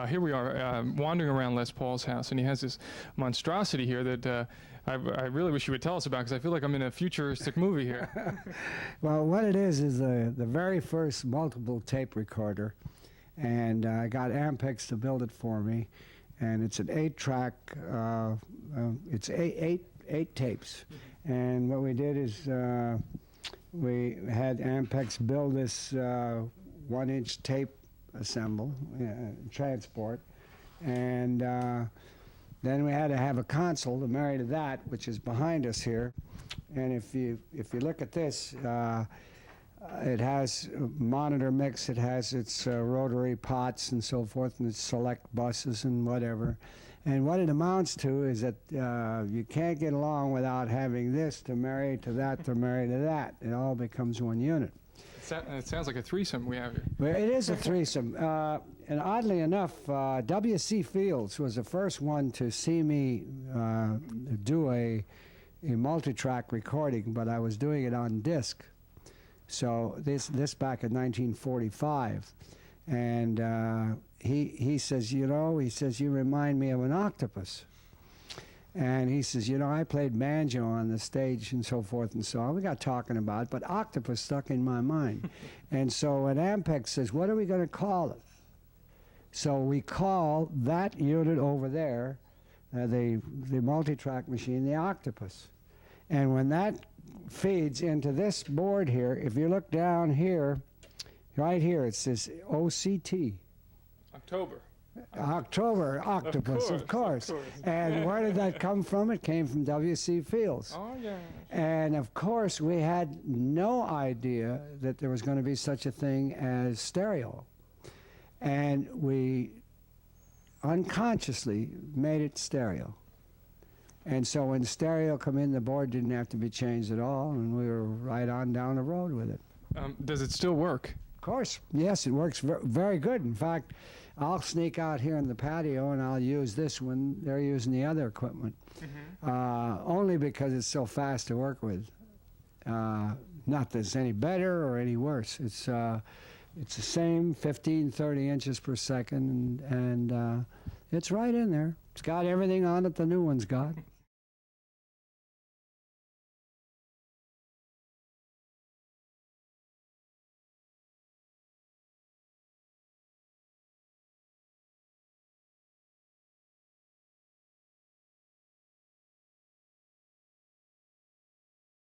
Here we are wandering around Les Paul's house, and he has this monstrosity here that I really wish you would tell us about, because I feel like I'm in a futuristic movie here. Well, what it is the very first multiple tape recorder, and I got Ampex to build it for me, and it's an 8-track, it's eight tapes. And what we did is we had Ampex build this 1-inch tape transport, and then we had to have a console to marry to that, which is behind us here. And if you look at this, it has a monitor mix, it has its rotary pots and so forth, and its select buses and whatever. And what it amounts to is that you can't get along without having this to marry to that to marry to that. It all becomes one unit. It sounds like a threesome we have here. Well, it is a threesome. And oddly enough, W.C. Fields was the first one to see me do a multi-track recording, but I was doing it on disc. So this back in 1945. And he says, you remind me of an octopus. And he says, I played banjo on the stage and so forth and so on. We got talking about it, but octopus stuck in my mind. And so when Ampex says, what are we going to call it? So we call that unit over there, the multi-track machine, the octopus. And when that feeds into this board here, if you look down here, right here, it says OCT. October, octopus, of course. And where did that come from? It came from W.C. Fields. Oh, yeah. And, of course, we had no idea that there was going to be such a thing as stereo. And we unconsciously made it stereo. And so when stereo come in, the board didn't have to be changed at all, and we were right on down the road with it. Does it still work? Of course. Yes, it works very good. In fact, I'll sneak out here in the patio and I'll use this when they're using the other equipment. Mm-hmm. Only because it's so fast to work with. Not that it's any better or any worse. It's the same 15-30 inches per second, and it's right in there. It's got everything on it the new one's got.